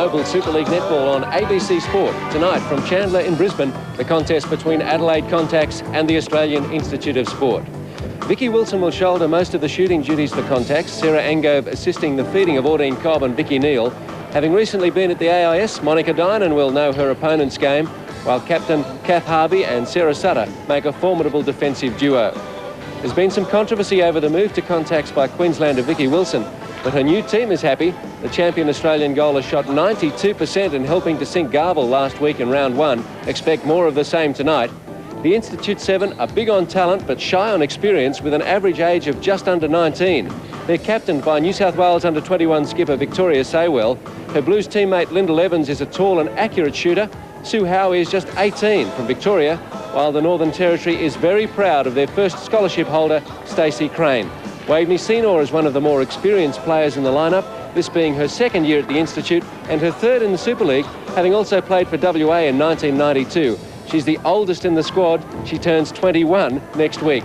MOBIL Super League Netball on ABC Sport. Tonight from Chandler in Brisbane, the contest between Adelaide Contax and the Australian Institute of Sport. Vicky Wilson will shoulder most of the shooting duties for Contax, Sarah Angove assisting the feeding of Audine Cobb and Vicky Neal. Having recently been at the A.I.S, Monica Dinan will know her opponent's game, while captain Kath Harvey and Sarah Sutter make a formidable defensive duo. There's been some controversy over the move to Contax by Queenslander Vicky Wilson, but her new team is happy. The champion Australian goaler shot 92% in helping to sink Garvel last week in round one. Expect more of the same tonight. The Institute 7 are big on talent but shy on experience with an average age of just under 19. They're captained by New South Wales under-21 skipper Victoria Saywell. Her Blues teammate Lyndall Evans is a tall and accurate shooter. Sue Howie is just 18 from Victoria, while the Northern Territory is very proud of their first scholarship holder, Stacey Crane. Waveney Senor is one of the more experienced players in the lineup, this being her second year at the Institute and her third in the Super League, having also played for WA in 1992. She's the oldest in the squad. She turns 21 next week.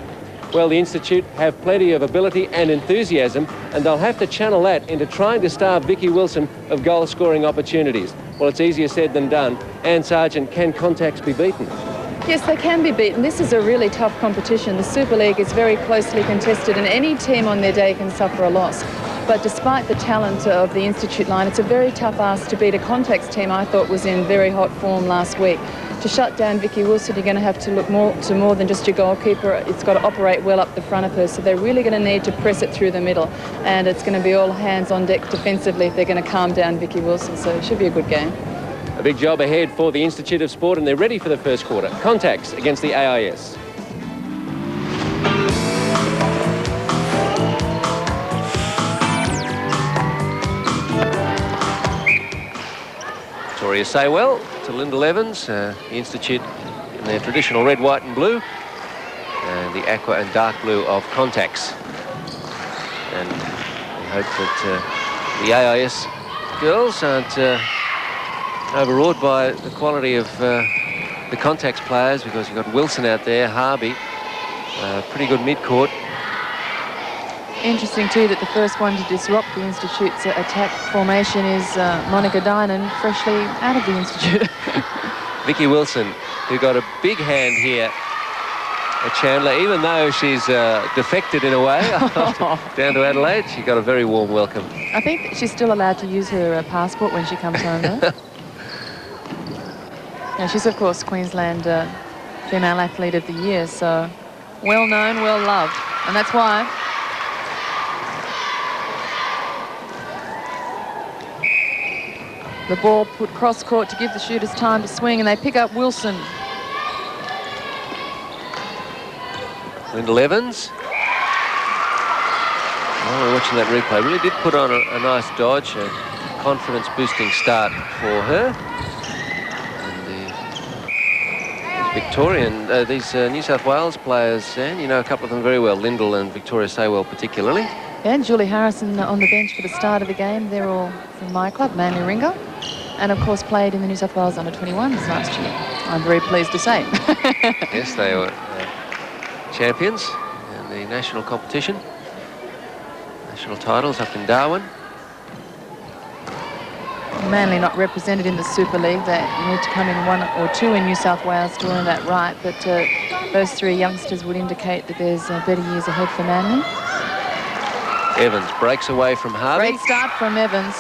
Well, the Institute have plenty of ability and enthusiasm, and they'll have to channel that into trying to starve Vicky Wilson of goal-scoring opportunities. Well, it's easier said than done. Anne Sargent, can Contax be beaten? Yes, they can be beaten. This is a really tough competition. The Super League is very closely contested, and any team on their day can suffer a loss. But despite the talent of the Institute line, it's a very tough ask to beat a Contax team I thought was in very hot form last week. To shut down Vicky Wilson, you're going to have to look more than just your goalkeeper. It's got to operate well up the front of her, so they're really going to need to press it through the middle, and it's going to be all hands on deck defensively if they're going to calm down Vicky Wilson, so it should be a good game. A big job ahead for the Institute of Sport, and they're ready for the first quarter. Contax against the A.I.S. Victoria Saywell to Lyndall Evans, the Institute in their traditional red, white and blue, and the aqua and dark blue of Contax. And we hope that the A.I.S. girls aren't overawed by the quality of the Contax players, because you've got Wilson out there, Harvey, pretty good mid-court. Interesting too that the first one to disrupt the Institute's attack formation is Monica Dinan, freshly out of the Institute. Vicky Wilson, who got a big hand here at Chandler, even though she's defected in a way down to Adelaide, she got a very warm welcome. I think that she's still allowed to use her passport when she comes home, though. Yeah, she's, of course, Queensland Female Athlete of the Year, so well known, well loved, and that's why. The ball put cross-court to give the shooters time to swing, and they pick up Wilson. Lyndall Evans. Oh, we're watching that replay. Really did put on a nice dodge, a confidence-boosting start for her. And these Victorian, these New South Wales players, and you know a couple of them very well, Lyndall and Victoria Saywell particularly. And Julie Harrison on the bench for the start of the game. They're all from my club, Manly Ringo, and of course played in the New South Wales under-21s last year. I'm very pleased to say. Yes, they were champions in the national competition. National titles up in Darwin. Manly not represented in the Super League. They need to come in one or two in New South Wales to earn that right, but those three youngsters would indicate that there's better years ahead for Manly. Evans breaks away from Harvey. Great start from Evans,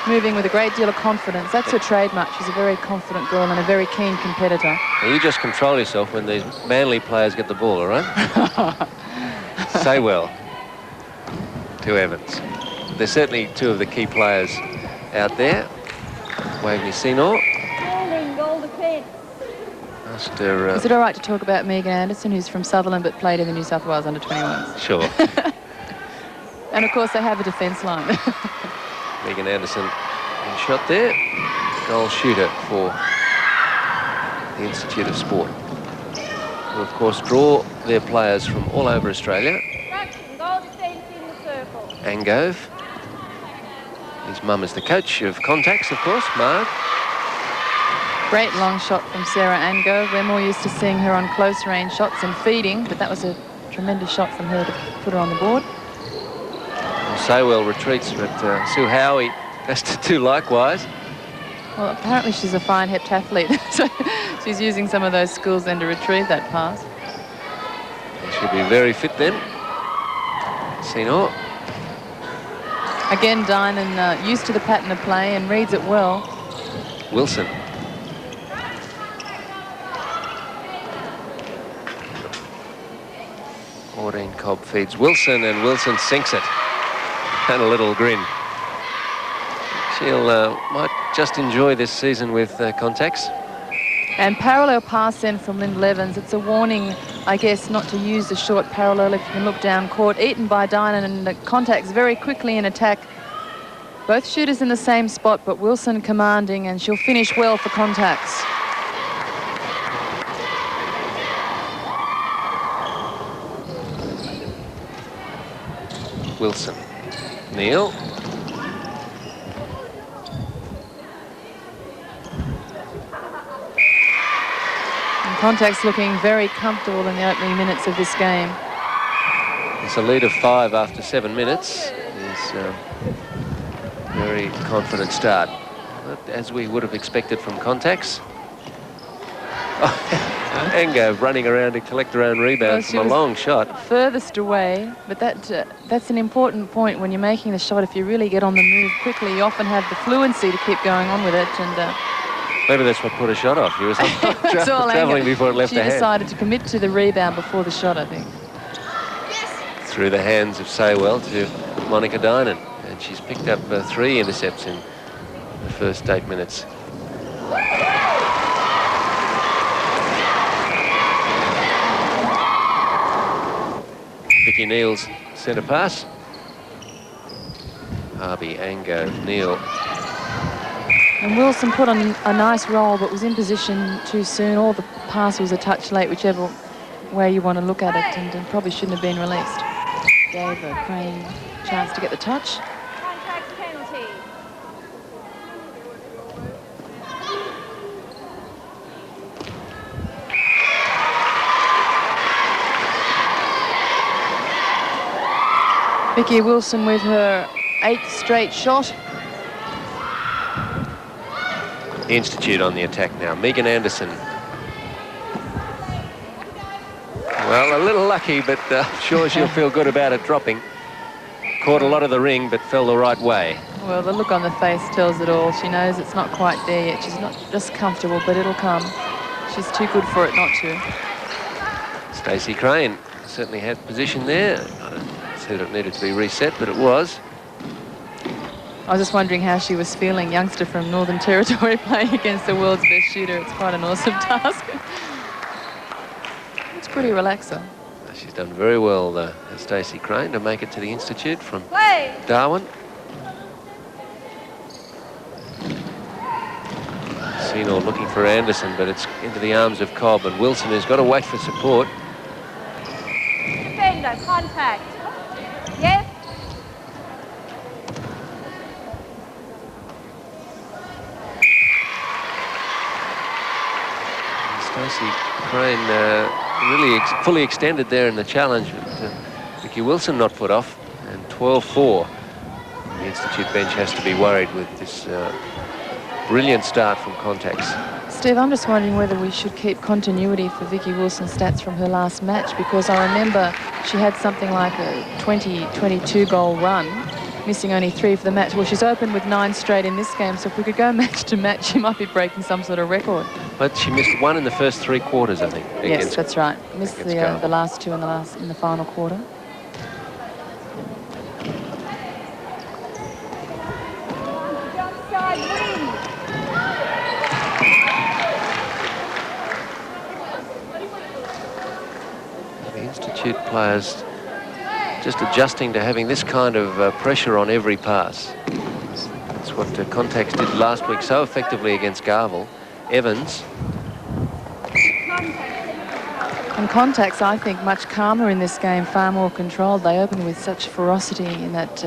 moving with a great deal of confidence. That's her trademark. She's a very confident girl and a very keen competitor. Well, you just control yourself when these Manly players get the ball, all right? Saywell to Evans. They're certainly two of the key players out there. Waveney Senor. Goal defence. Is it all right to talk about Megan Anderson, who's from Sutherland but played in the New South Wales under-21s? Sure. And of course they have a defence line. Megan Anderson in shot there. Goal shooter for the Institute of Sport, who of course draw their players from all over Australia. Goal defence in the circle. Angove. His mum is the coach of Contax, of course, Marg. Great long shot from Sarah Angove. We're more used to seeing her on close range shots and feeding, but that was a tremendous shot from her to put her on the board. Saywell retreats, but Sue Howie has to do likewise. Well, apparently she's a fine heptathlete, so she's using some of those skills then to retrieve that pass. She'll be very fit then. Senor. Again, Dynan used to the pattern of play and reads it well. Wilson. Maureen Cobb feeds Wilson, and Wilson sinks it. And a little grin. She'll might just enjoy this season with Contax. And parallel pass in from Lyndall Evans. It's a warning, I guess, not to use the short parallel if you can look down court. Eaten by Dynan, and the Contax very quickly in attack. Both shooters in the same spot, but Wilson commanding, and she'll finish well for Contax. Wilson. Neil. And Contax looking very comfortable in the opening minutes of this game. It's a lead of 5 after 7 minutes. It's a very confident start, but as we would have expected from Contax. Enga running around to collect her own rebound from a long shot. Furthest away, but that's an important point when you're making the shot. If you really get on the move quickly, you often have the fluency to keep going on with it. And maybe that's what put her shot off. She was travelling before it left her hand. She decided to commit to the rebound before the shot, I think. Through the hands of Saywell to Monica Dynan, and she's picked up 3 intercepts in the first 8 minutes. Vicky Neal's centre pass. Harvey, Ango, Neal. And Wilson put on a nice roll, but was in position too soon. Or the pass was a touch late, whichever way you want to look at it, and probably shouldn't have been released. Gave Crane a chance to get the touch. Contact penalty. Vicky Wilson with her 8th straight shot. The Institute on the attack now. Megan Anderson. Well, a little lucky, but I'm sure she'll feel good about it dropping. Caught a lot of the ring, but fell the right way. Well, the look on the face tells it all. She knows it's not quite there yet. She's not just comfortable, but it'll come. She's too good for it not to. Stacey Crane certainly had position there. I said it needed to be reset, but it was. I was just wondering how she was feeling, youngster from Northern Territory playing against the world's best shooter. It's quite an awesome task. It's pretty relaxing. She's done very well, Stacey Crane, to make it to the Institute from Play. Darwin. Senor looking for Anderson, but it's into the arms of Cobb, and Wilson has got to wait for support. Defender, contact. Yes. Stacey Crane really fully extended there in the challenge, but Vicky Wilson not put off, and 12-4. The Institute bench has to be worried with this brilliant start from Contax. Steve, I'm just wondering whether we should keep continuity for Vicky Wilson's stats from her last match, because I remember she had something like a 20-22 goal run, missing only 3 for the match. Well, she's opened with 9 straight in this game, so if we could go match to match, she might be breaking some sort of record. But she missed 1 in the first 3 quarters, I think. Yes, that's right. Missed the last 2 in the final quarter. The Institute players just adjusting to having this kind of pressure on every pass. That's what Contax did last week so effectively against Garville. Evans. And Contax, I think, much calmer in this game, far more controlled. They opened with such ferocity in that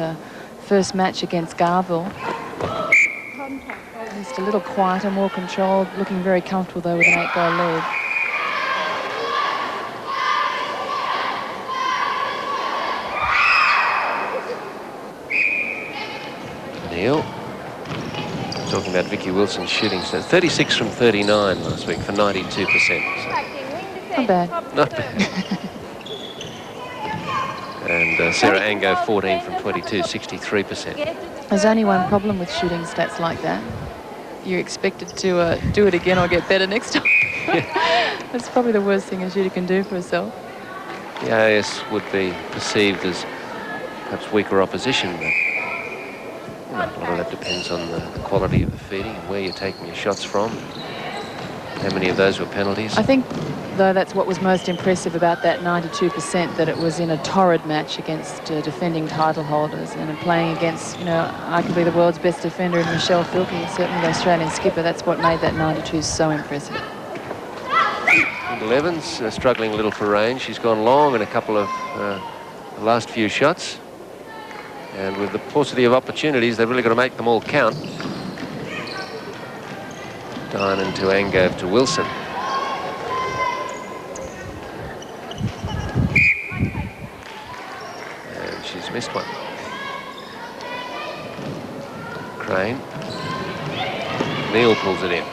first match against Garville. Just a little quieter, more controlled, looking very comfortable, though, with an 8-goal lead. Neil talking about Vicky Wilson's shooting, so 36 from 39 last week for 92%. So Not bad. not bad. And Sarah Ango, 14 from 22, 63%. There's only one problem with shooting stats like that. You're expected to do it again or get better next time. That's probably the worst thing a shooter can do for herself. The A.I.S. would be perceived as perhaps weaker opposition, but you know, a lot of that depends on the quality of the feeding and where you're taking your shots from. How many of those were penalties? I think, though, that's what was most impressive about that 92%, that it was in a torrid match against defending title holders and playing against, you know, arguably the world's best defender in Michelle Filkey, certainly the Australian skipper. That's what made that 92 so impressive. Evans struggling a little for range. She's gone long in a couple of the last few shots. And with the paucity of opportunities, they've really got to make them all count. Dinan to Angove to Wilson. And she's missed one. Crane. Neal pulls it in.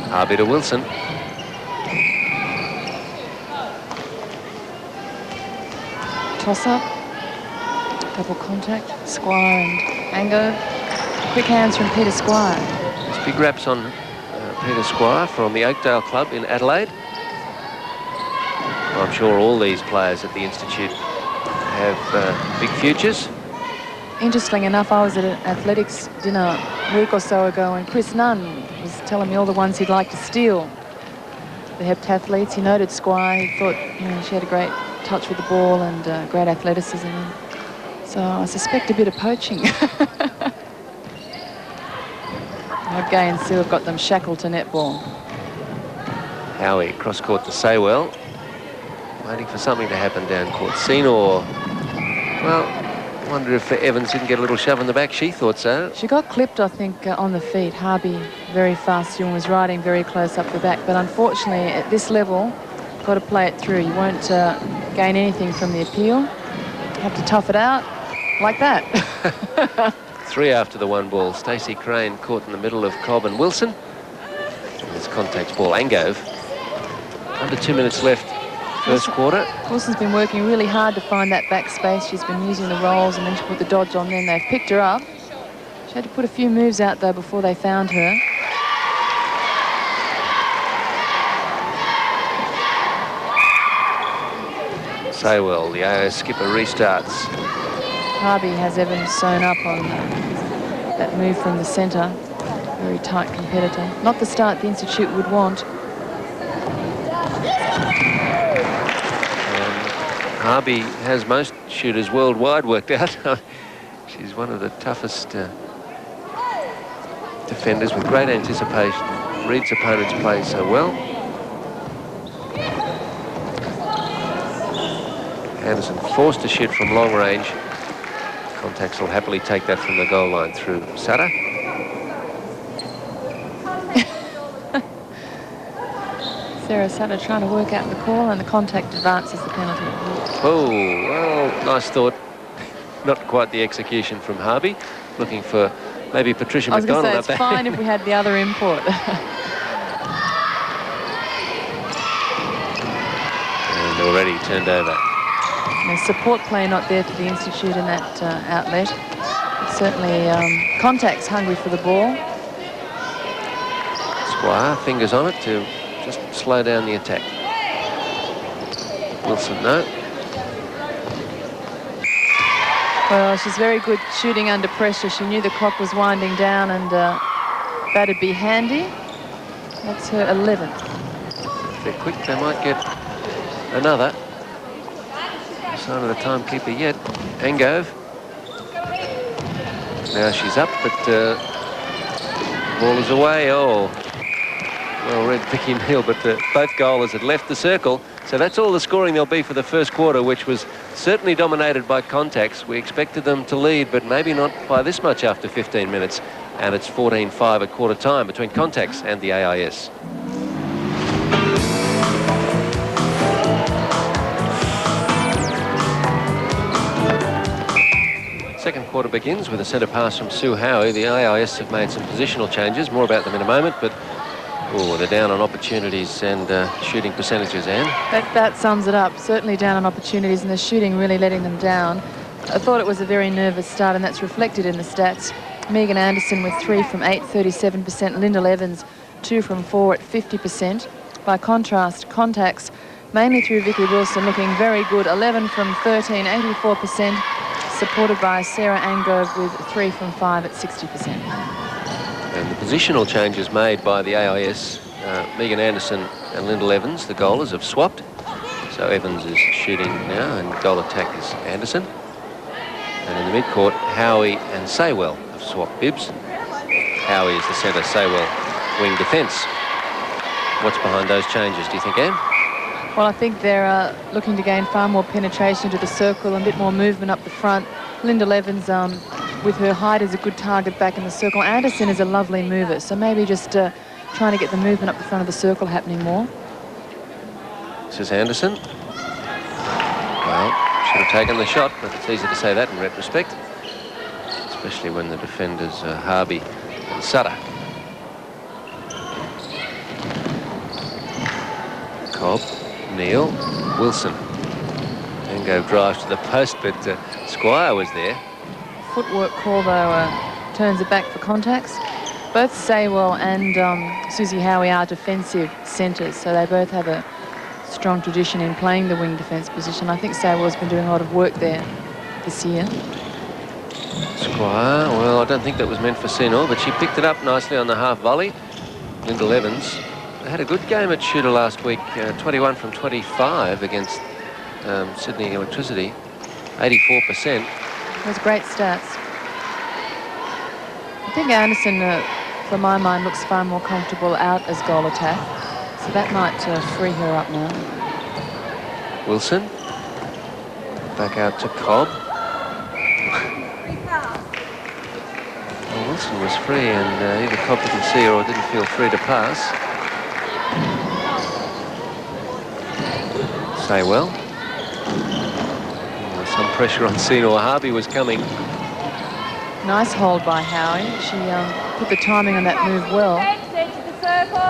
Harvey to Wilson. Toss up. Double contact. Squire and Ango. Quick hands from Peter Squire. There's big raps on Peter Squire from the Oakdale Club in Adelaide. I'm sure all these players at the Institute have big futures. Interesting enough, I was at an athletics dinner a week or so ago, and Chris Nunn was telling me all the ones he'd like to steal. The heptathletes. He noted Squire. He thought, you know, she had a great touch with the ball and great athleticism. So I suspect a bit of poaching. Gay and Sue have got them shackled to netball. Howie cross court to Saywell. Waiting for something to happen down court. Senor. Well, I wonder if Evans didn't get a little shove in the back. She thought so. She got clipped, I think, on the feet. Harvey, very fast and was riding very close up the back. But unfortunately, at this level, got to play it through. You won't gain anything from the appeal. You have to tough it out like that. 3 after the one ball. Stacey Crane caught in the middle of Cobb and Wilson. And it's Contax ball. Angove. Under 2 minutes left. First quarter. Wilson's been working really hard to find that back space. She's been using the rolls and then she put the dodge on. Then they've picked her up. She had to put a few moves out, though, before they found her. Saywell, the A.I.S. skipper, restarts. Harvey has Evans sewn up on that move from the centre. Very tight competitor. Not the start the Institute would want. Harvey has most shooters worldwide worked out. She's one of the toughest defenders with great anticipation. Reads opponents' play so well. Anderson forced to shoot from long range. Contax will happily take that from the goal line through Sutter. Sarah Sutter trying to work out the call, and the contact advances the penalty. Oh, well, nice thought. Not quite the execution from Harvey. Looking for maybe Patricia McDonald up there. I was going to say, it's fine if we had the other import. And already turned over. Support play not there for the Institute in that outlet. But certainly Contax hungry for the ball. Squire, fingers on it to just slow down the attack. Wilson, no. Well, she's very good shooting under pressure. She knew the clock was winding down, and that'd be handy. That's her 11th. If they're quick, they might get another. Sign of the timekeeper yet. Angove. Now she's up, but ball is away. Oh, well read, Vicky Neal, but both goalers had left the circle. So that's all the scoring there'll be for the first quarter, which was certainly dominated by Contax. We expected them to lead, but maybe not by this much after 15 minutes. And it's 14-5 at quarter time between Contax and the A.I.S. second quarter begins with a centre pass from Sue Howie. The AIS have made some positional changes. More about them in a moment, but they're down on opportunities and shooting percentages, Anne. That sums it up. Certainly down on opportunities, and the shooting really letting them down. I thought it was a very nervous start, and that's reflected in the stats. Megan Anderson with 3 from 8, 37%. Lyndall Evans, 2 from 4 at 50%. By contrast, Contax, mainly through Vicky Wilson, looking very good. 11 from 13, 84%. Supported by Sarah Angove with 3 from 5 at 60%. And the positional changes made by the AIS, Megan Anderson and Lyndall Evans, the goalers, have swapped. So Evans is shooting now, and goal attack is Anderson. And in the mid-court, Howie and Saywell have swapped bibs. Howie is the centre, Saywell wing defence. What's behind those changes, do you think, Anne? Well, I think they're looking to gain far more penetration to the circle, and a bit more movement up the front. Lyndall Evans, with her height, is a good target back in the circle. Anderson is a lovely mover, so maybe just trying to get the movement up the front of the circle happening more. This is Anderson. Well, should have taken the shot, but it's easy to say that in retrospect, especially when the defenders are Harvey and Sutter. Cobb, Neal, Wilson. Tango drives to the post, but Squire was there. Footwork call, though, turns it back for Contax. Both Saywell and Susie Howie are defensive centres, so they both have a strong tradition in playing the wing defence position. I think Saywell's been doing a lot of work there this year. Squire, well, I don't think that was meant for Senor, but she picked it up nicely on the half volley. Lyndall Evans had a good game at shooter last week, 21 from 25 against Sydney Electricity, 84%. Those great stats. I think Anderson, for my mind, looks far more comfortable out as goal attack, so that might free her up now. Wilson, back out to Cobb. Well, Wilson was free, and either Cobb didn't see her or didn't feel free to pass. Saywell. Some pressure on Senor. Harvey was coming. Nice hold by Howie. She put the timing on that move well.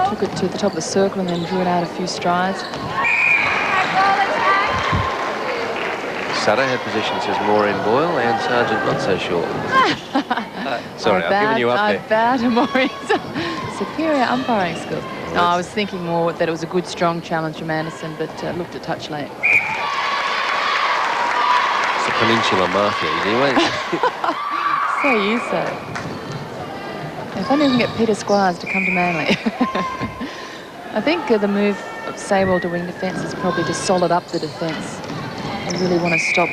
Took it to the top of the circle and then drew it out a few strides. Sutter had position, says Maureen Boyle, and Sargent not so sure. Sorry, I've given you up there. I bow to Maureen's superior umpiring skills. No, I was thinking more that it was a good, strong challenge from Anderson, but looked a touch late. It's the Peninsula Mafia, anyway. So you say. If only we can get Peter Squires to come to Manly. I think the move of Saywell to wing defence is probably to solid up the defence. You really want to stop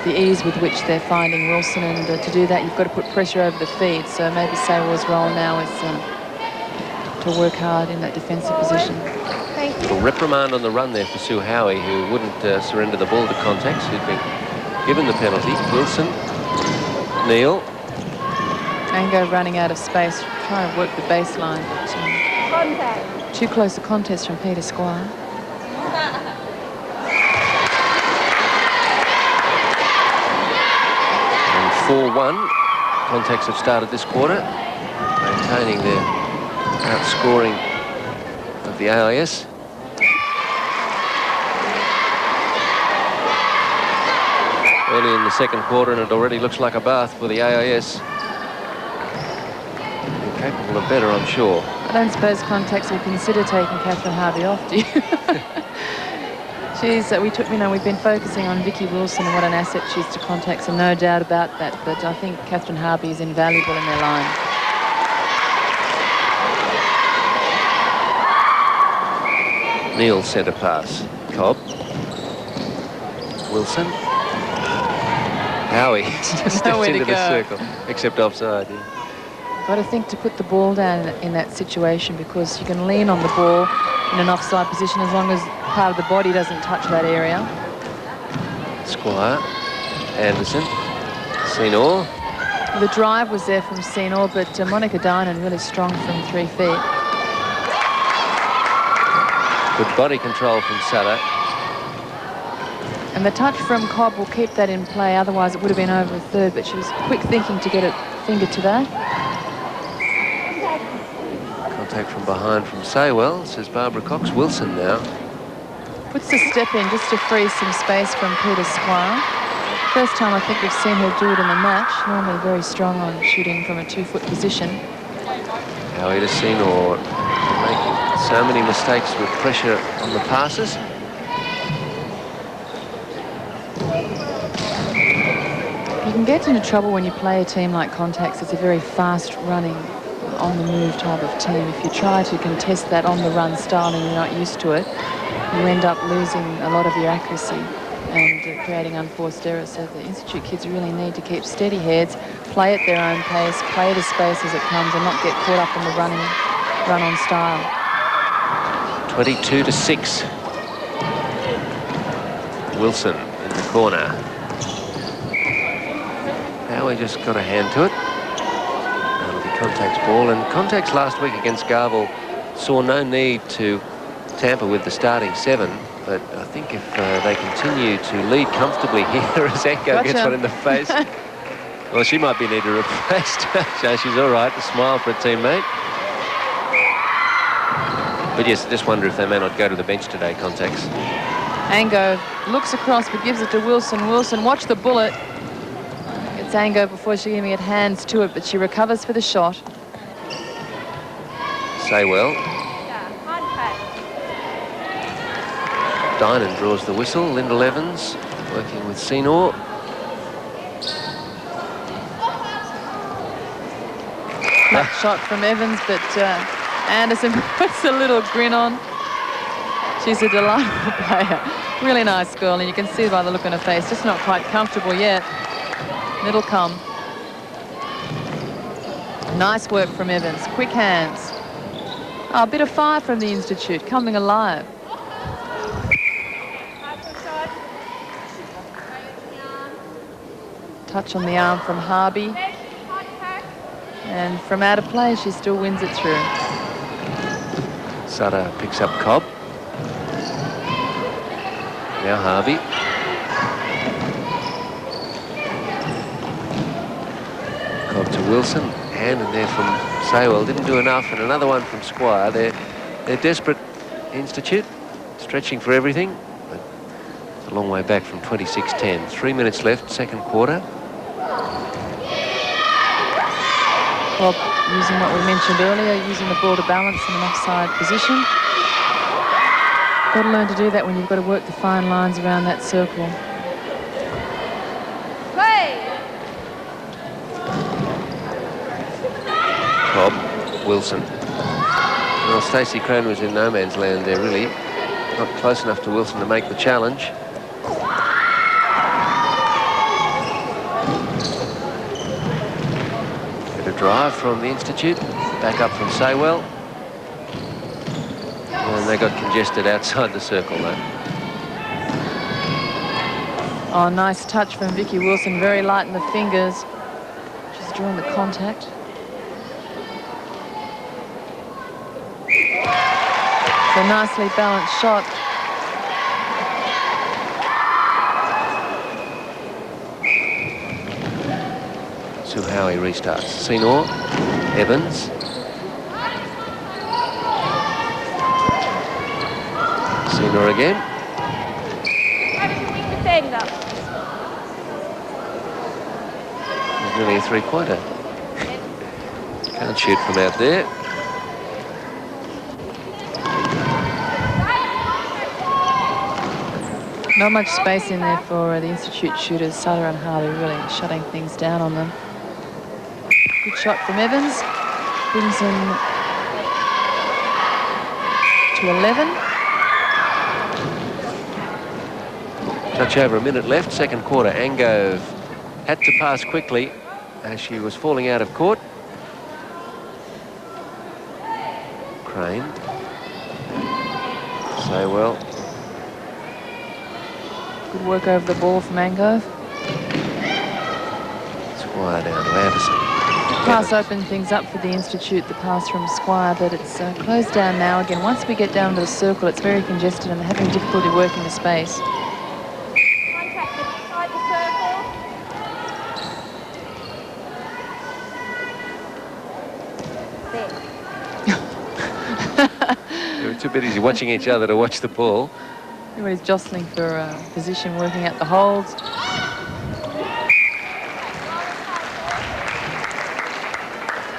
the ease with which they're finding Wilson, and to do that you've got to put pressure over the feed. So maybe Saywell's role now is to work hard in that defensive position. A reprimand on the run there for Sue Howie, who wouldn't surrender the ball to Contax, who'd been given the penalty. Wilson, Neal. Tango running out of space, trying to work the baseline. But, too close a contest from Peter Squire. And 4-1. Contax have started this quarter, maintaining their outscoring of the AIS. Early in the second quarter, and it already looks like a bath for the AIS. They're capable of better, I'm sure. I don't suppose Contax will consider taking Catherine Harvey off, do you? We've been focusing on Vicky Wilson and what an asset she is to Contax, and no doubt about that. But I think Catherine Harvey is invaluable in their line. Neal centre pass. Cobb. Wilson. Howie just steps into the circle, except offside. Yeah. Got to think to put the ball down in that situation, because you can lean on the ball in an offside position as long as part of the body doesn't touch that area. Squire, Anderson, Senor. The drive was there from Senor, but Monica Dinan really strong from 3 feet. Good body control from Sutter. And the touch from Cobb will keep that in play, otherwise it would have been over a third, but she was quick thinking to get it fingered to that. Contact from behind from Saywell, says Barbara Cox. Wilson now. Puts the step in just to free some space from Peter Squire. First time I think we've seen her do it in the match. Normally very strong on shooting from a 2-foot position. Howie to Senor, making so many mistakes with pressure on the passes. You can get into trouble when you play a team like Contax. It's a very fast-running, on-the-move type of team. If you try to contest that on-the-run style and you're not used to it, you end up losing a lot of your accuracy and creating unforced errors. So the Institute kids really need to keep steady heads, play at their own pace, play the space as it comes, and not get caught up in the run-on style. 22-6. Wilson in the corner. Now we just got a hand to it. That'll be Contax ball. And Contax last week against Garvel saw no need to tamper with the starting 7. But I think if they continue to lead comfortably here as Echo gets one in the face, well, she might be needed replaced. So she's all right. A smile for a teammate. But yes, I just wonder if they may not go to the bench today, Contax. Ango looks across but gives it to Wilson. Wilson, watch the bullet. It's Ango before she can get hands to it, but she recovers for the shot. Saywell. Yeah, contact. Dynan draws the whistle. Lyndall Evans working with Senor. Flat shot from Evans, but Anderson puts a little grin on. She's a delightful player. Really nice girl, and you can see by the look on her face, just not quite comfortable yet. It'll come. Nice work from Evans. Quick hands. Oh, a bit of fire from the Institute, coming alive. Touch on the arm from Harvey. And from out of play, she still wins it through. Sutter picks up Cobb. Now Harvey. Cobb to Wilson. Hand in there from Saywell. Didn't do enough. And another one from Squire. They're desperate, Institute. Stretching for everything. But it's a long way back from 26-10. 3 minutes left, second quarter. Well, using what we mentioned earlier, using the ball to balance in an offside position. Got to learn to do that when you've got to work the fine lines around that circle. Play. Cobb, Wilson. Well, Stacey Crane was in no man's land there, really. Not close enough to Wilson to make the challenge. Drive from the Institute, back up from Saywell. And they got congested outside the circle, though. Oh, nice touch from Vicky Wilson, very light in the fingers. She's drawing the contact. It's a nicely balanced shot. How he restarts. Senor, Evans. Senor again. Wing defender. He's nearly a three-pointer. Can't shoot from out there. Not much space in there for the Institute shooters. Sutter and Harley really shutting things down on them. Good shot from Evans. Brings him to 11. Touch over a minute left, second quarter. Angove had to pass quickly as she was falling out of court. Crane. Saywell. Good work over the ball from Angove. Squire down to Anderson. Pass opened things up for the Institute, the pass from Squire, but it's closed down now again. Once we get down to the circle, it's very congested and they're having difficulty working the space. too busy watching each other to watch the ball. Everybody's jostling for position, working out the holds.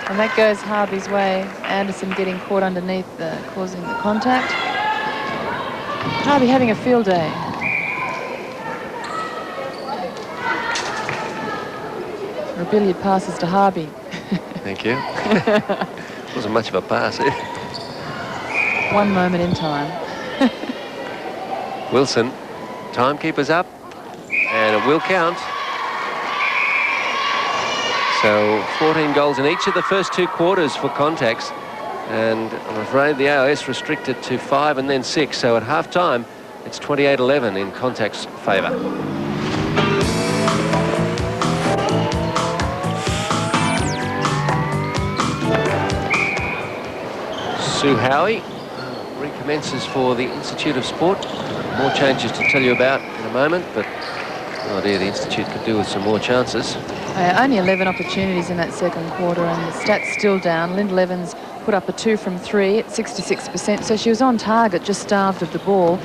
And that goes Harvey's way. Anderson getting caught underneath, causing the contact. Harvey having a field day. A billiard passes to Harvey. Thank you. Wasn't much of a pass, eh? One moment in time. Wilson, timekeeper's up, and it will count. So 14 goals in each of the first 2 quarters for Contax, and I'm afraid the A.I.S restricted to 5 and then 6. So at half-time, it's 28-11 in Contax's favour. Sue Howie recommences for the Institute of Sport. More changes to tell you about in a moment, but oh dear, the Institute could do with some more chances. Only 11 opportunities in that second quarter, and the stats still down. Lyndall Evans put up a 2 from 3 at 66%, so she was on target, just starved of the ball.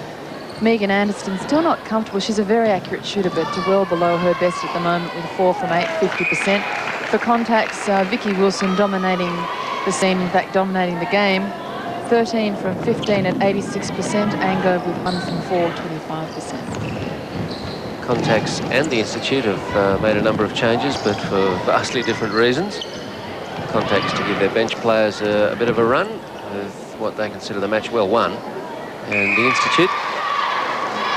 Megan Anderson still not comfortable. She's a very accurate shooter, but well below her best at the moment with a 4 from 8, 50%. For Contax, Vicky Wilson dominating the scene, in fact dominating the game. 13 from 15 at 86%. Ango with 1 from 4, 25%. Contax and the Institute have made a number of changes, but for vastly different reasons. Contax to give their bench players a bit of a run with what they consider the match well won, and the Institute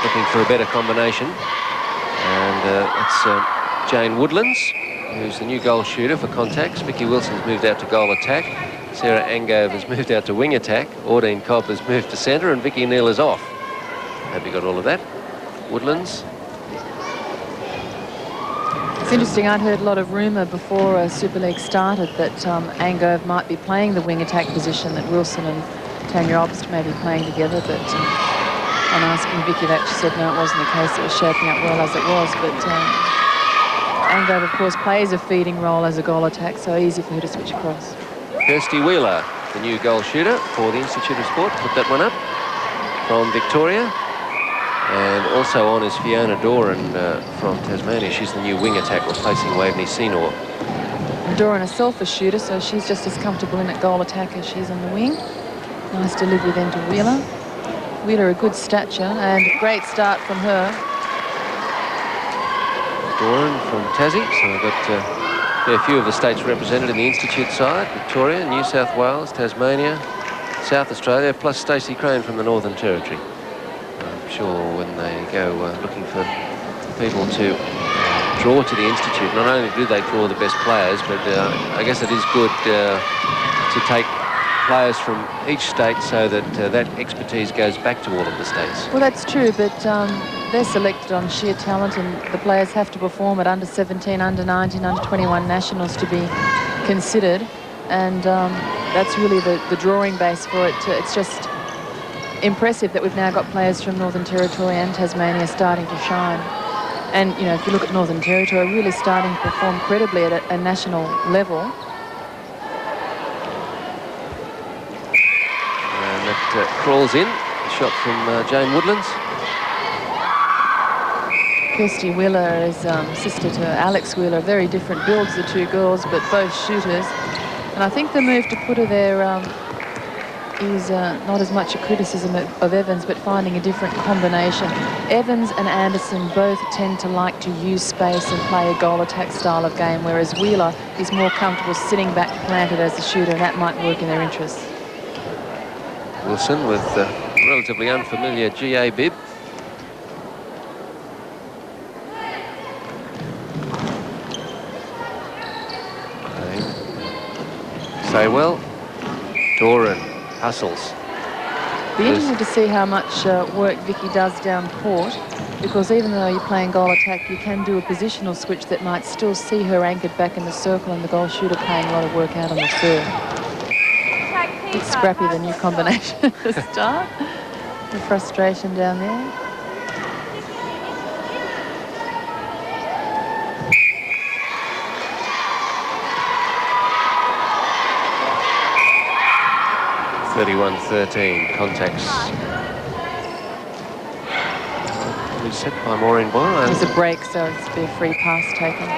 looking for a better combination. And it's Jane Woodlands, who's the new goal shooter for Contax. Vicky Wilson's moved out to goal attack. Sarah Angove has moved out to wing attack. Audine Cobb has moved to centre, and Vicky Neal is off. Hope you got all of that. Woodlands. It's interesting, I'd heard a lot of rumour before Super League started that Angove might be playing the wing attack position, that Wilson and Tanya Obst may be playing together, but on asking Vicky that, she said no, it wasn't the case. It was shaping up well as it was, but Angove, of course, plays a feeding role as a goal attack, so easy for her to switch across. Kirsty Wheeler, the new goal shooter for the Institute of Sport, put that one up from Victoria. And also on is Fiona Doran from Tasmania. She's the new wing attack, replacing Waveney Senor. Doran herself a shooter, so she's just as comfortable in at goal attack as she's on the wing. Nice delivery then to Wheeler. Wheeler a good stature and a great start from her. Doran from Tassie, so we've got a few of the states represented in the Institute side. Victoria, New South Wales, Tasmania, South Australia, plus Stacey Crane from the Northern Territory. I'm sure when they go looking for people to draw to the Institute, not only do they draw the best players, but I guess it is good to take players from each state so that that expertise goes back to all of the states. Well, that's true, but they're selected on sheer talent, and the players have to perform at under 17, under 19, under 21 nationals to be considered, and that's really the drawing base for it. It's just impressive that we've now got players from Northern Territory and Tasmania starting to shine. And, you know, if you look at Northern Territory, really starting to perform credibly at a national level. And that crawls in, a shot from Jane Woodlands. Kirsty Wheeler is sister to Alex Wheeler, very different builds, the two girls, but both shooters. And I think the move to put her there is not as much a criticism of Evans, but finding a different combination. Evans and Anderson both tend to like to use space and play a goal attack style of game, whereas Wheeler is more comfortable sitting back planted as a shooter, and that might work in their interests. Wilson with a relatively unfamiliar GA bib. Saywell, Doran hustles. Be interesting to see how much work Vicky does down court, because even though you're playing goal attack, you can do a positional switch that might still see her anchored back in the circle, and the goal shooter playing a lot of work out on the serve. It's scrappy, the new combination at the start. The frustration down there. 31-13, Contax. Set by Maureen Boyle. There's a break, so it's be a free pass taken.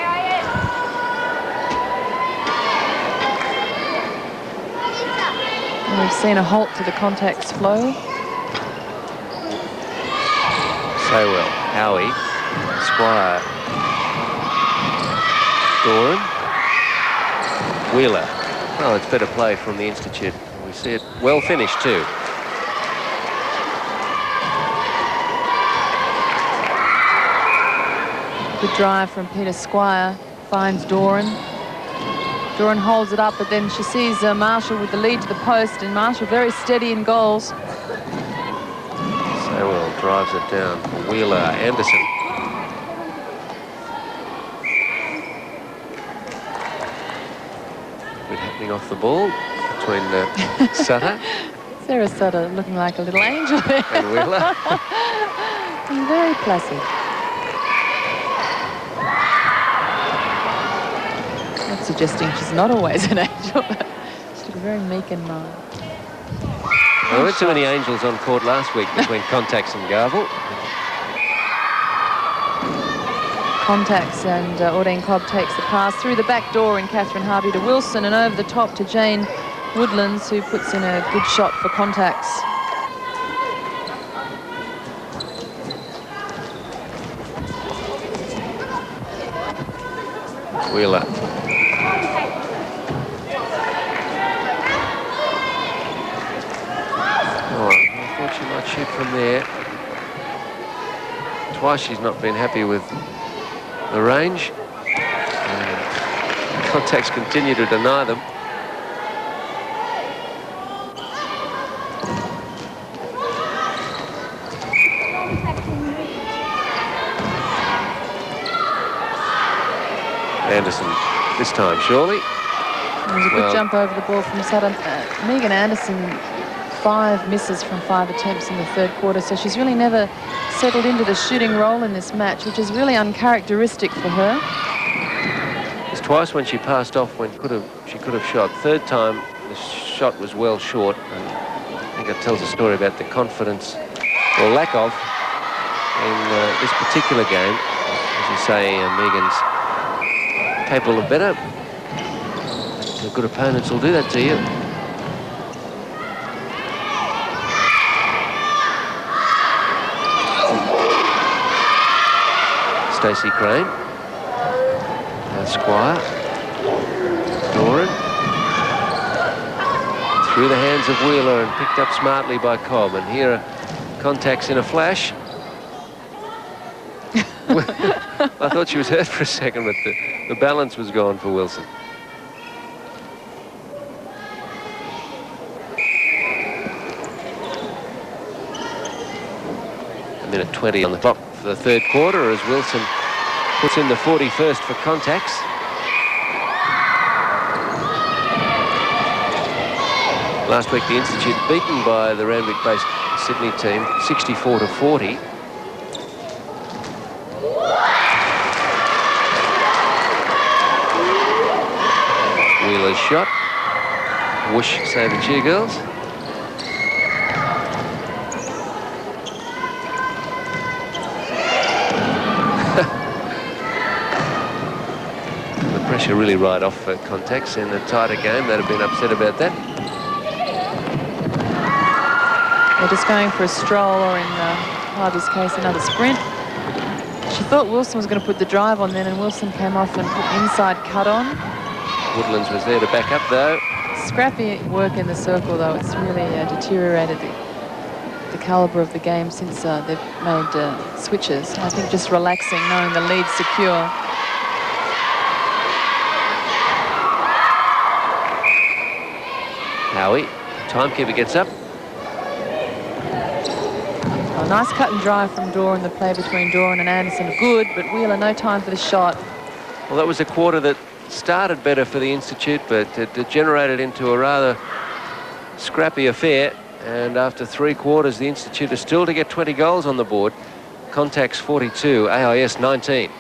And we've seen a halt to the Contax flow. Saywell, Howie, Squire, Doran, Wheeler. Oh, it's better play from the Institute. We see it well finished too. Good drive from Peter Squire, finds Doran. Doran holds it up, but then she sees Marshall with the lead to the post, and Marshall very steady in goals. Saywell drives it down for Wheeler, Anderson. Good happening off the ball between Sutter. Sarah Sutter looking like a little angel there. And Wheeler. And very placid. Not suggesting she's not always an angel, but she's very meek and mild. There weren't too many angels on court last week between Contax and Garvel. Contax and Audine Cobb takes the pass through the back door, and Catherine Harvey to Wilson, and over the top to Jane Woodlands, who puts in a good shot for Contax. Wheeler. Oh, I thought she might shoot from there. Twice she's not been happy with the range. And Contax continue to deny them. Anderson this time, surely. There's a good jump over the ball from Sutton. Megan Anderson, 5 misses from 5 attempts in the third quarter, so she's really never settled into the shooting role in this match, which is really uncharacteristic for her. There's twice when she passed off when she could have shot. Third time, the shot was well short, and I think it tells a story about the confidence, or lack of, in this particular game. As you say, Megan's capable of better. The good opponents will do that to you. Stacey Crane, Squire, Doran, through the hands of Wheeler and picked up smartly by Cobb. And here are Contax in a flash. I thought she was hurt for a second, but the balance was gone for Wilson. A minute 20 on the clock for the third quarter as Wilson puts in the 41st for Contax. Last week, the Institute beaten by the Randwick-based Sydney team, 64-40. Wheeler's shot. Whoosh, say the cheer girls. The pressure really right off for Contax in a tighter game. They'd have been upset about that. They're just going for a stroll, or in Harvey's case, another sprint. She thought Wilson was going to put the drive on then, and Wilson came off and put inside cut on. Woodlands was there to back up, though. Scrappy work in the circle, though. It's really deteriorated the calibre of the game since they've made switches. I think just relaxing, knowing the lead's secure. Howie, timekeeper gets up. A nice cut and drive from Doran. The play between Doran and Anderson good, but Wheeler no time for the shot. Well, that was a quarter that started better for the Institute, but it degenerated into a rather scrappy affair. And after 3 quarters, the Institute is still to get 20 goals on the board. Contax 42, AIS 19.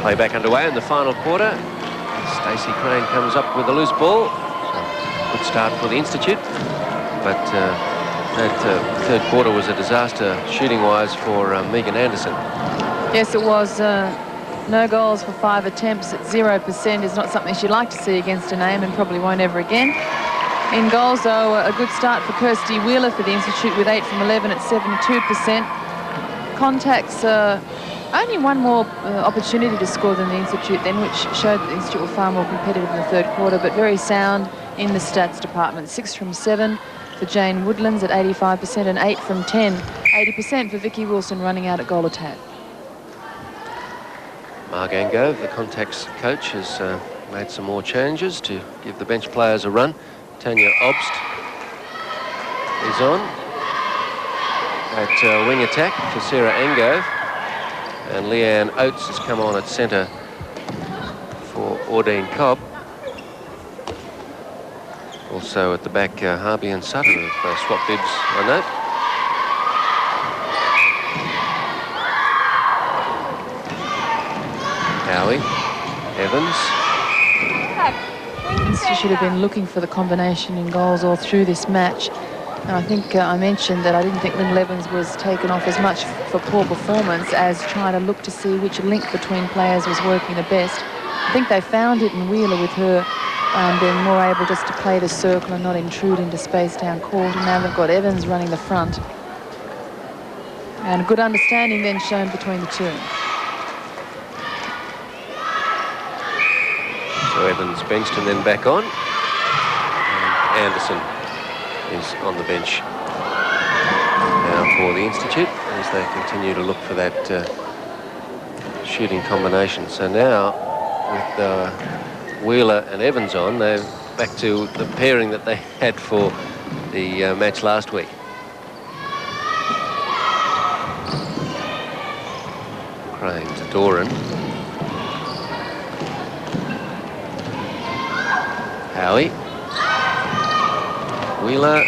Play back underway in the final quarter. Stacey Crane comes up with a loose ball. So good start for the Institute. But that third quarter was a disaster shooting-wise for Megan Anderson. Yes, it was. No goals for 5 attempts at 0% is not something she'd like to see against her name, and probably won't ever again. In goals, though, a good start for Kirsty Wheeler for the Institute with 8 from 11 at 72%. Contax, only one more opportunity to score than the Institute then, which showed that the Institute were far more competitive in the third quarter, but very sound in the stats department. 6 from 7 for Jane Woodlands at 85% and 8 from 10. 80% for Vicky Wilson running out at goal attack. Margane Gove, the Contax coach, has made some more changes to give the bench players a run. Tanya Obst is on at wing attack for Sarah Angove. And Leanne Oates has come on at centre for Audine Cobb. Also at the back, Harvey and Sutter have swapped bibs, I note. Howie, Evans. Institute should have been looking for the combination in goals all through this match. And I think I mentioned that I didn't think Lynn Evans was taken off as much for poor performance as trying to look to see which link between players was working the best. I think they found it in Wheeler with her being more able just to play the circle and not intrude into space down court. And now they've got Evans running the front. And a good understanding then shown between the two. So Evans benched and then back on. And Anderson is on the bench now for the Institute as they continue to look for that shooting combination. So now with Wheeler and Evans on, they're back to the pairing that they had for the match last week. Crane to Doran. Howie. Wheeler.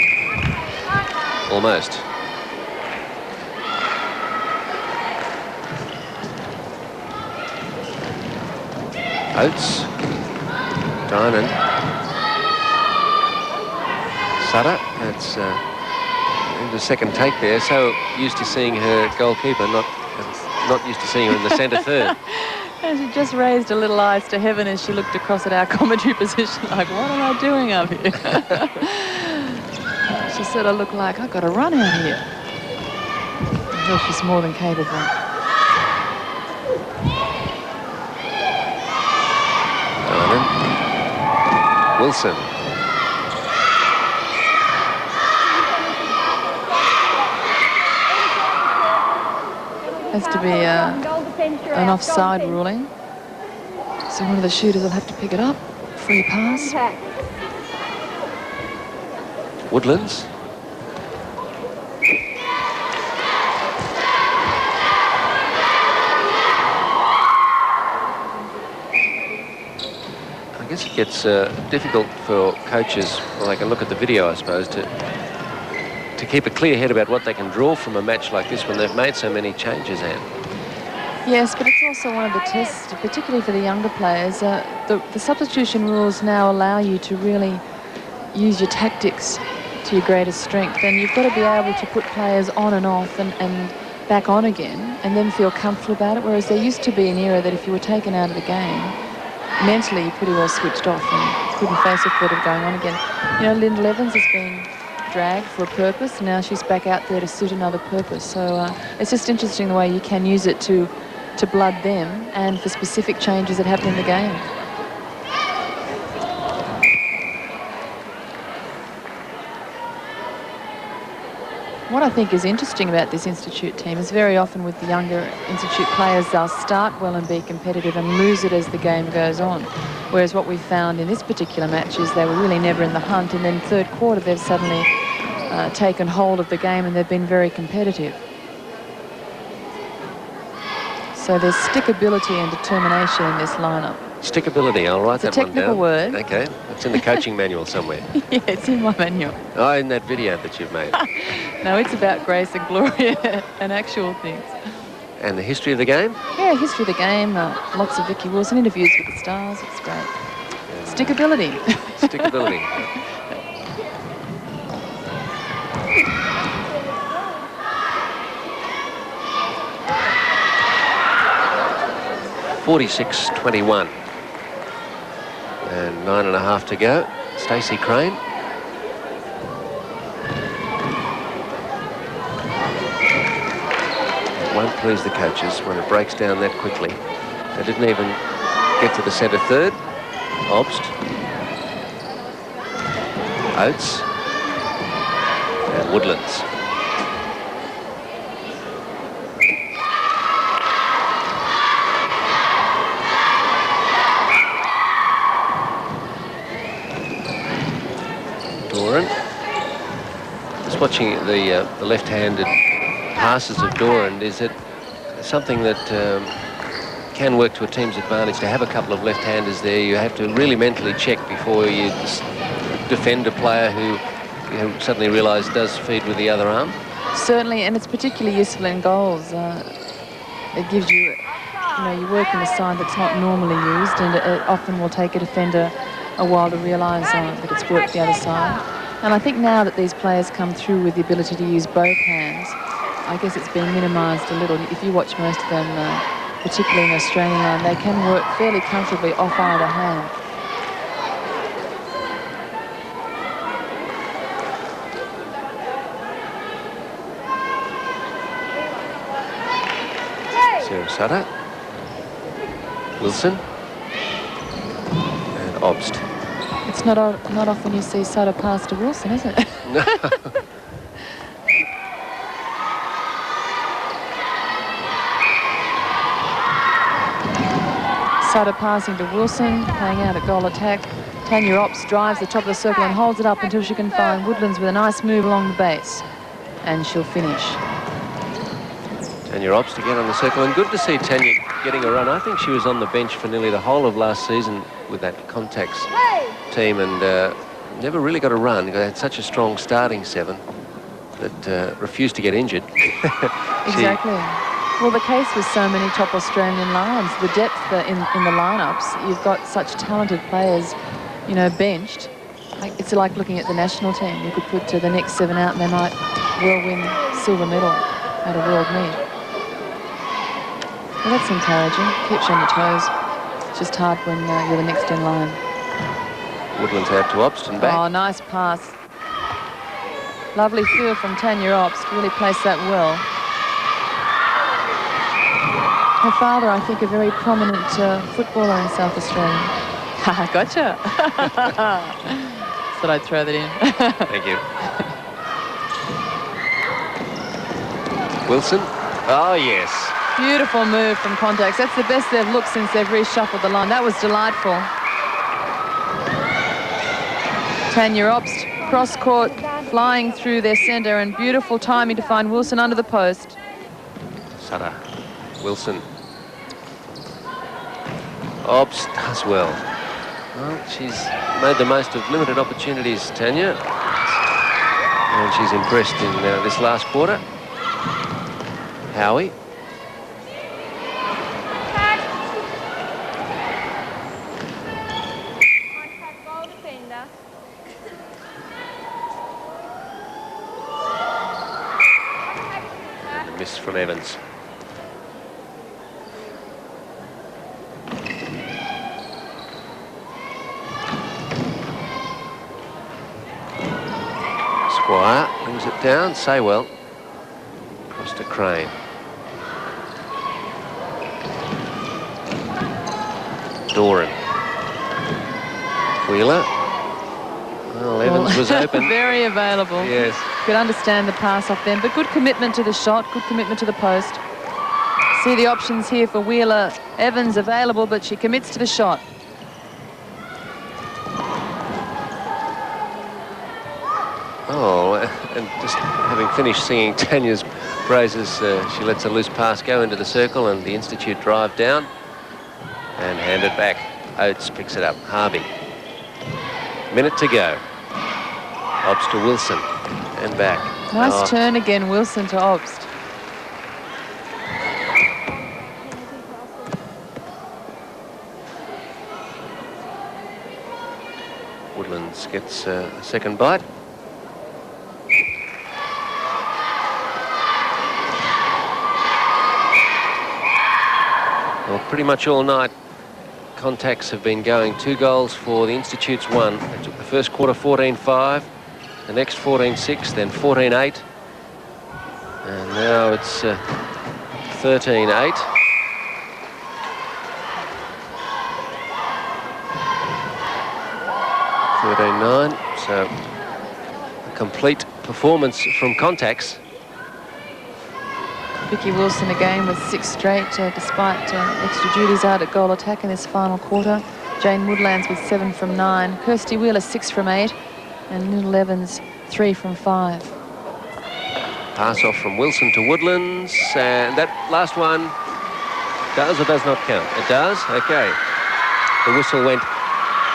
Almost. Oates. Dinan. Sutter. That's in the second take there. So used to seeing her goalkeeper, not used to seeing her in the centre third. And she just raised her little eyes to heaven as she looked across at our commentary position like, what am I doing up here? She said, I look like I've got to run out here. Well, she's more than capable. Dinan. Wilson. Has to be an offside ruling. So one of the shooters will have to pick it up. Free pass. Woodlands. I guess it gets difficult for coaches, well, they can look at the video, I suppose, to keep a clear head about what they can draw from a match like this when they've made so many changes, Anne. Yes, but it's also one of the tests, particularly for the younger players. The substitution rules now allow you to really use your tactics to your greatest strength, and you've got to be able to put players on and off and back on again and then feel comfortable about it, whereas there used to be an era that if you were taken out of the game, mentally you pretty well switched off and couldn't face the thought of going on again. You know, Lyndall Evans has been dragged for a purpose, and now she's back out there to suit another purpose. So it's just interesting the way you can use it to blood them and for specific changes that happen in the game. What I think is interesting about this Institute team is very often with the younger Institute players, they'll start well and be competitive and lose it as the game goes on. Whereas what we found in this particular match is they were really never in the hunt, and then third quarter they've suddenly taken hold of the game and they've been very competitive. So there's stickability and determination in this lineup. Stickability, I'll write that one down. It's a technical word. Okay, it's in the coaching manual somewhere. Yeah, it's in my manual. Oh, in that video that you've made. No, it's about grace and glory and actual things. And the history of the game? Yeah, history of the game. Lots of Vicky Wilson interviews with the stars. It's great. Stickability. Stickability. .46.21. And 9.5 to go. Stacey Crane. Won't please the coaches when it breaks down that quickly. They didn't even get to the centre third. Obst. Oates. And Woodlands. Doran. Just watching the left-handed passes of Doran. Is it something that can work to a team's advantage to have a couple of left-handers there? You have to really mentally check before you defend a player who you suddenly realise does feed with the other arm. Certainly, and it's particularly useful in goals. It gives you, you work in a side that's not normally used, and it often will take a defender a while to realise that it's worked the other side. And I think now that these players come through with the ability to use both hands, I guess it's been minimised a little. If you watch most of them, particularly in the Australian line, they can work fairly comfortably off either hand. Sarasota, Wilson, and Obst. It's not often you see Sutter pass to Wilson, is it? No. Sutter passing to Wilson, playing out at goal attack. Tanya Obst drives the top of the circle and holds it up until she can find Woodlands with a nice move along the base. And she'll finish. Tanya Obst again on the circle, and good to see Tanya getting a run. I think she was on the bench for nearly the whole of last season with that Contax team, and never really got a run. They had such a strong starting seven that refused to get injured. Exactly. Well, the case with so many top Australian lines, the depth in the lineups, you've got such talented players, benched. It's like looking at the national team. You could put the next 7 out and they might well win silver medal at a world meet. Well, that's encouraging. Keeps you on your toes. It's just hard when you're the next in line. Woodlands out to Obst and back. Oh, nice pass. Lovely feel from Tanya Obst. Really placed that well. Her father, I think, a very prominent footballer in South Australia. Gotcha. Thought I'd throw that in. Thank you. Wilson. Oh, yes. Beautiful move from Contax. That's the best they've looked since they've reshuffled the line. That was delightful. Tanya Obst, cross-court, flying through their centre, and beautiful timing to find Wilson under the post. Sutter. Wilson. Obst does well. Well, she's made the most of limited opportunities, Tanya. And she's impressed in this last quarter. Howie. Miss from Evans. Squire brings it down. Saywell. Across to Crane. Doran. Wheeler. Well, Evans was open. Very available. Yes. Could understand the pass off them, but good commitment to the shot, good commitment to the post. See the options here for Wheeler. Evans available, but she commits to the shot. Oh, and just having finished singing Tanya's praises, she lets a loose pass go into the circle, and the Institute drive down and hand it back. Oates picks it up. Harvey. Minute to go. Obst to Wilson and back. Nice turn again, Wilson to Obst. Woodlands gets a second bite. Well, pretty much all night, Contax have been going. 2 goals for the Institute's 1. They took the first quarter 14-5, the next 14-6, then 14-8. And now it's 13-8. 13-9. So a complete performance from Contax. Vicky Wilson again with 6 straight, despite extra duties out at goal attack in this final quarter. Jane Woodlands with 7 from 9. Kirsty Wheeler 6 from 8. And Little Evans 3 from 5. Pass off from Wilson to Woodlands. And that last one does or does not count? It does? Okay. The whistle went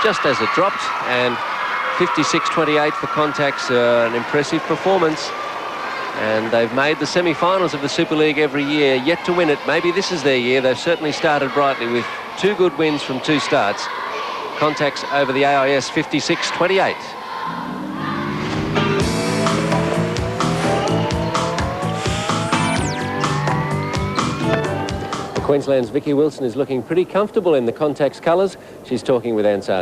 just as it dropped. And 56-28 for Contax. An impressive performance. And they've made the semi-finals of the Super League every year, yet to win it. Maybe this is their year. They've certainly started brightly with 2 good wins from 2 starts. Contax over the AIS 56-28. Queensland's Vicky Wilson is looking pretty comfortable in the Contax colours. She's talking with Anne Sargent.